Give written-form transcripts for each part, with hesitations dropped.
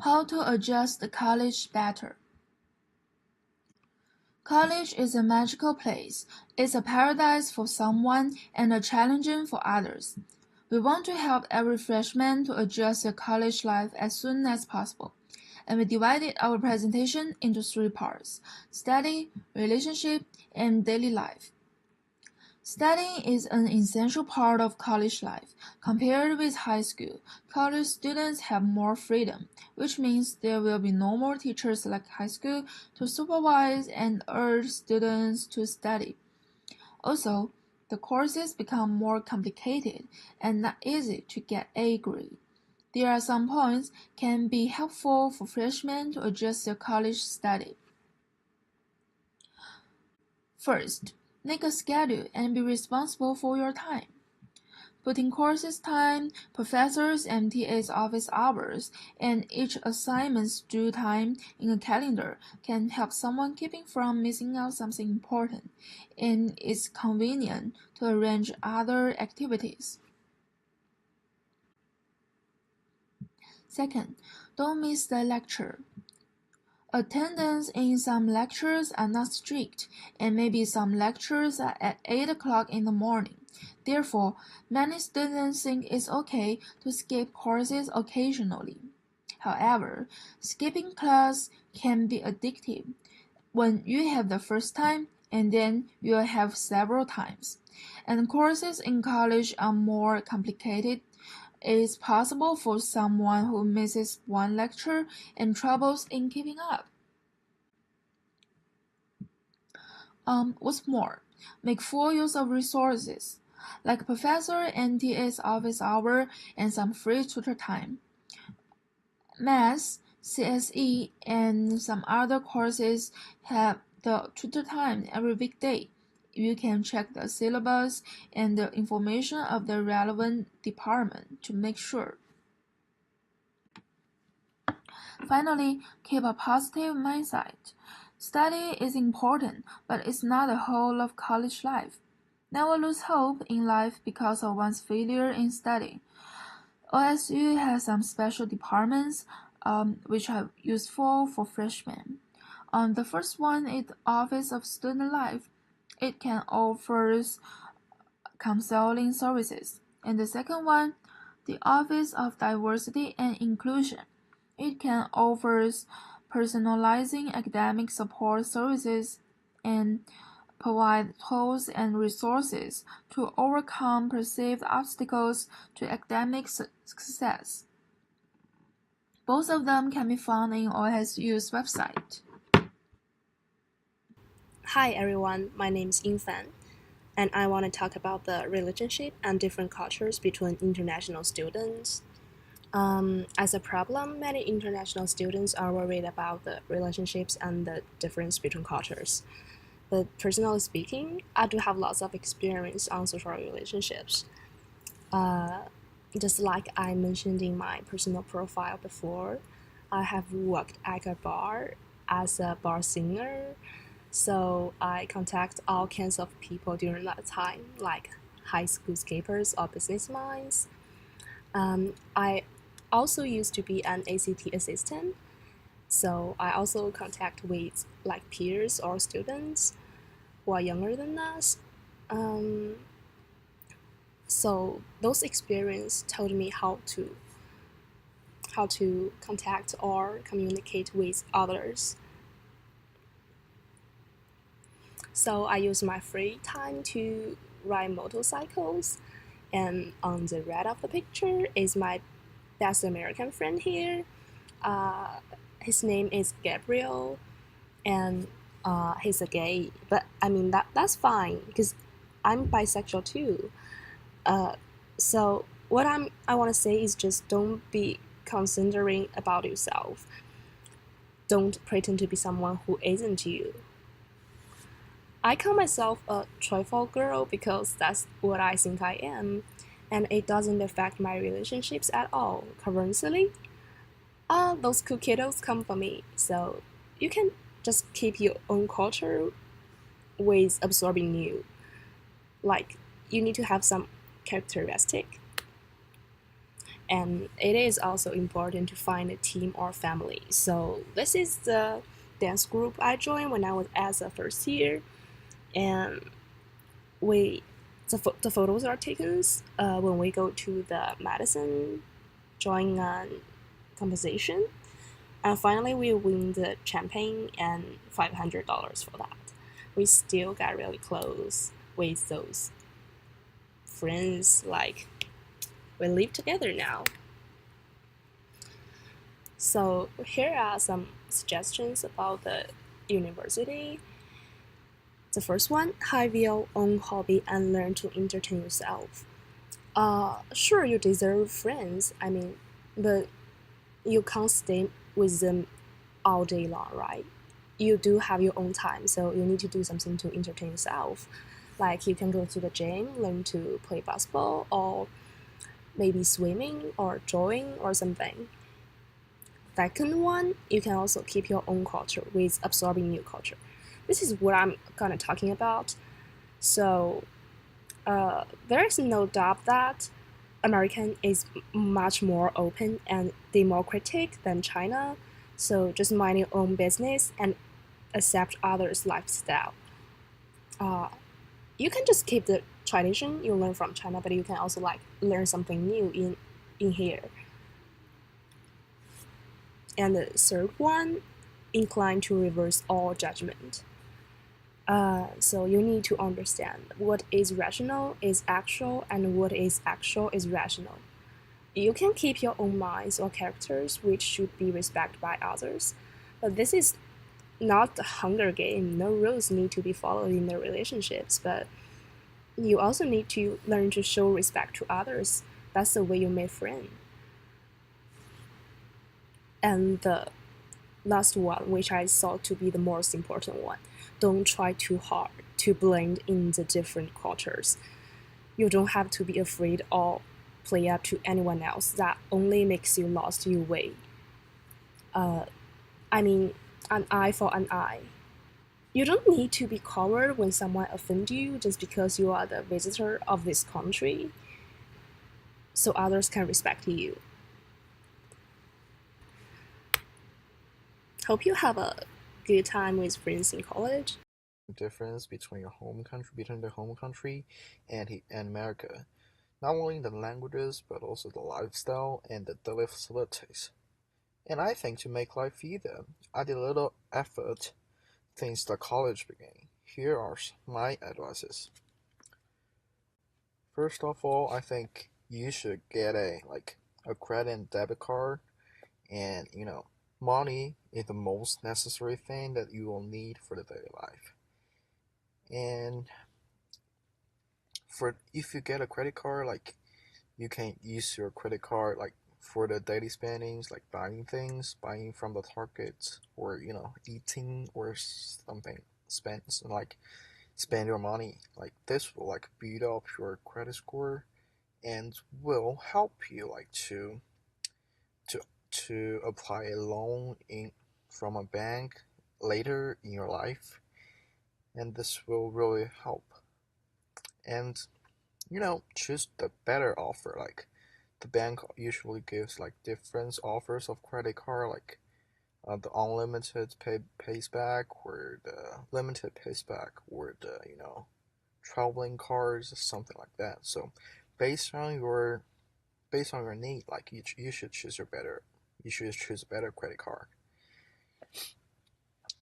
How to adjust the college better. College is a magical place. It's a paradise for someone and a challenging for others. We want to help every freshman to adjust their college life as soon as possible. And we divided our presentation into three parts: study, relationship, and daily life. Studying is an essential part of college life. Compared with high school, college students have more freedom, which means there will be no more teachers like high school to supervise and urge students to study. Also, the courses become more complicated and not easy to get A grade. There are some points can be helpful for freshmen to adjust their college study. First, make a schedule and be responsible for your time. Putting courses time, professors' and TA's office hours, and each assignment's due time in a calendar can help someone keeping from missing out something important, and it's convenient to arrange other activities. Second, don't miss the lecture. Attendance in some lectures are not strict, and maybe some lectures are at 8 o'clock in the morning. Therefore, many students think it's okay to skip courses occasionally. However, skipping class can be addictive. When you have the first time, and then you'll have several times. And courses in college are more complicated. It's possible for someone who misses one lecture and troubles in keeping up. What's more, make full use of resources, like professor and TA's office hour and some free tutor time. Math, CSE, and some other courses have the tutor time every weekday. You can check the syllabus and the information of the relevant department to make sure. Finally, keep a positive mindset. Study is important, but it's not the whole of college life. Never lose hope in life because of one's failure in studying. OSU has some special departments which are useful for freshmen. The first one is the Office of Student Life. It can offer counseling services. And the second one, the Office of Diversity and Inclusion. It can offer personalizing academic support services and provide tools and resources to overcome perceived obstacles to academic success. Both of them can be found in OSU's website. Hi everyone, my name is Infan, and I want to talk about the relationship and different cultures between international students. As a problem, many international students are worried about the relationships and the difference between cultures. But personally speaking, I do have lots of experience on social relationships. Uh, just like I mentioned in my personal profile before, I have worked at a bar as a bar singer, so I contact all kinds of people during that time, like high school escapers or business minds. I also used to be an ACT assistant, so I also contact with like peers or students who are younger than us. Um, so those experience told me how to contact or communicate with others. So I use my free time to ride motorcycles, and on the right of the picture is my best American friend here. Uh, his name is Gabriel, and he's a gay. But I mean that's fine because I'm bisexual too. Uh, so what I want to say is just don't be considering about yourself. Don't pretend to be someone who isn't you. I call myself a joyful girl because that's what I think I am, and it doesn't affect my relationships at all. Currently, those cool kiddos come for me, so you can just keep your own culture with absorbing new. Like, you need to have some characteristic. And it is also important to find a team or family. So this is the dance group I joined when I was as a first year, and we the photos are taken when we go to the Madison join composition, and finally we win the champagne and $500 for that. We still got really close with those friends. Like we live together now. So here are some suggestions about the university. The first one, have your own hobby and learn to entertain yourself. Sure, you deserve friends, but you can't stay with them all day long, right? You do have your own time, so you need to do something to entertain yourself. Like you can go to the gym, learn to play basketball, or maybe swimming or drawing or something. Second one, you can also keep your own culture with absorbing new culture. This is what I'm gonna talking about. So there is no doubt that American is much more open and democratic than China. So just mind your own business and accept others' lifestyle. Uh, you can just keep the tradition you learn from China, but you can also like learn something new in here. And the third one, incline to reverse all judgment. So you need to understand what is rational is actual and what is actual is rational. You can keep your own minds or characters, which should be respected by others. But this is not the Hunger Game. No rules need to be followed in the relationships, but you also need to learn to show respect to others. That's the way you make friends. And the last one, which I thought to be the most important one, don't try too hard to blend in the different cultures. You don't have to be afraid or play up to anyone else. That only makes you lost your way. Uh, I mean, an eye for an eye. You don't need to be coward when someone offends you just because you are the visitor of this country, so others can respect you. Hope you have a good time with friends in college. Difference between the home country and America. Not only the languages, but also the lifestyle and the daily facilities. And I think to make life easier, I did a little effort since the college began. Here are my advices. First of all, I think you should get a credit and debit card, and money is the most necessary thing that you will need for the daily life. And for if you get a credit card, like you can use your credit card like for the daily spendings, like buying things, buying from the Target, or eating or something. Spend your money. Like this will like build up your credit score and will help you like to to apply a loan in from a bank later in your life, and this will really help. And choose the better offer. Like the bank usually gives like different offers of credit card, like the unlimited pays back, or the limited pays back, or the traveling cards, something like that. So based on your need, like you should choose a better credit card.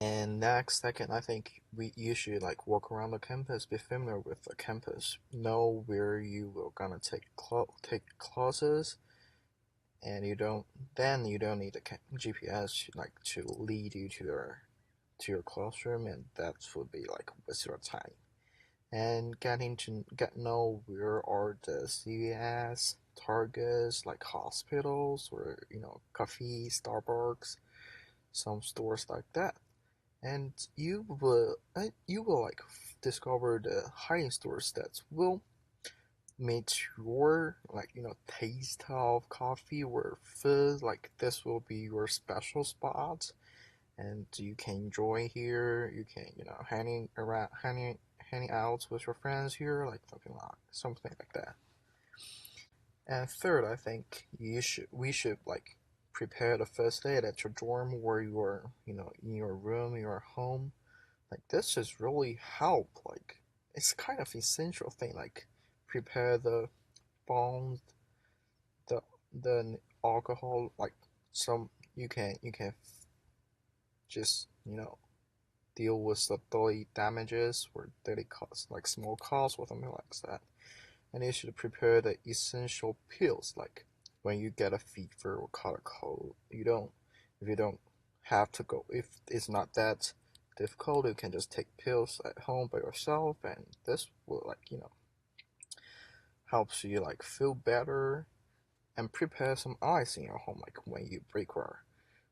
And next, second, I think you should like walk around the campus, be familiar with the campus, know where you will gonna take classes, and you don't need a GPS like to lead you to your classroom, and that would be like waste your time. And getting to know where are the CVS, Targets, like hospitals, or coffee, Starbucks, some stores like that. And you will like discover the hiding stores that will meet your like taste of coffee or food. Like this will be your special spot, and you can enjoy here. You can hanging out with your friends here, like something like that. And third, I think we should like prepare the first aid at your dorm or your in your room, your home. Like this is really help. Like it's kind of essential thing. Like prepare the bombs, the the alcohol. Like some you can just deal with the daily damages or daily costs, like small costs or something like that. And you should prepare the essential pills, like when you get a fever or caught a cold. If you don't have to go, if it's not that difficult, you can just take pills at home by yourself, and this will helps you like feel better and prepare some ice in your home, like when you break your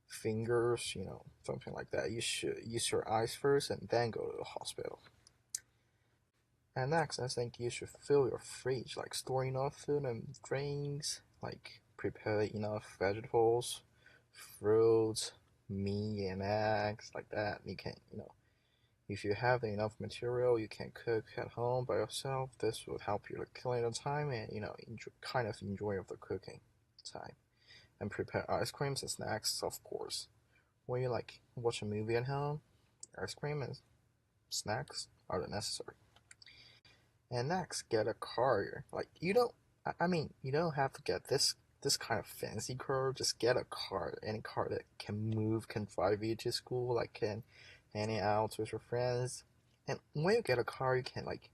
fingers, something like that. You should use your ice first and then go to the hospital. And next, I think you should fill your fridge, like store enough food and drinks, like prepare enough vegetables, fruits, meat, and eggs, like that. You can, if you have enough material, you can cook at home by yourself. This will help you like killing the time and kind of enjoy of the cooking time. And prepare ice creams and snacks, of course. When you like watch a movie at home, ice cream and snacks are necessary. And next, get a car. Like you don't, I mean, you don't have to get this kind of fancy car. Just get a car, any car that can move, can drive you to school, like can hang out with your friends. And when you get a car, you can like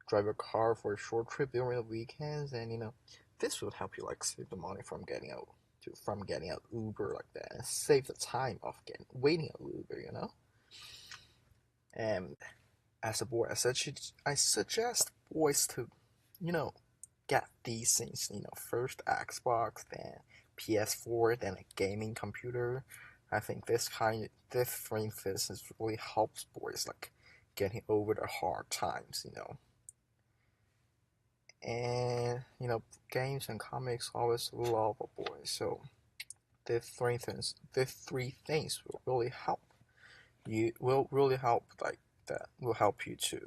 drive a car for a short trip during the weekends, and this will help you like save the money from getting an Uber like that, and save the time of getting waiting an Uber. And as a boy, I suggest boys to, you know, get these things. First Xbox, then PS4, then a gaming computer. I think this three things really helps boys like getting over the hard times. And games and comics always love a boy. So these three things will really help. You will really help like that. Will help you to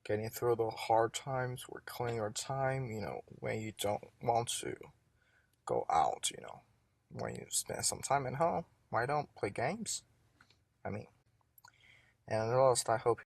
getting through the hard times or killing your time, when you don't want to go out, when you spend some time at home, why don't play games? I mean, and last, I hope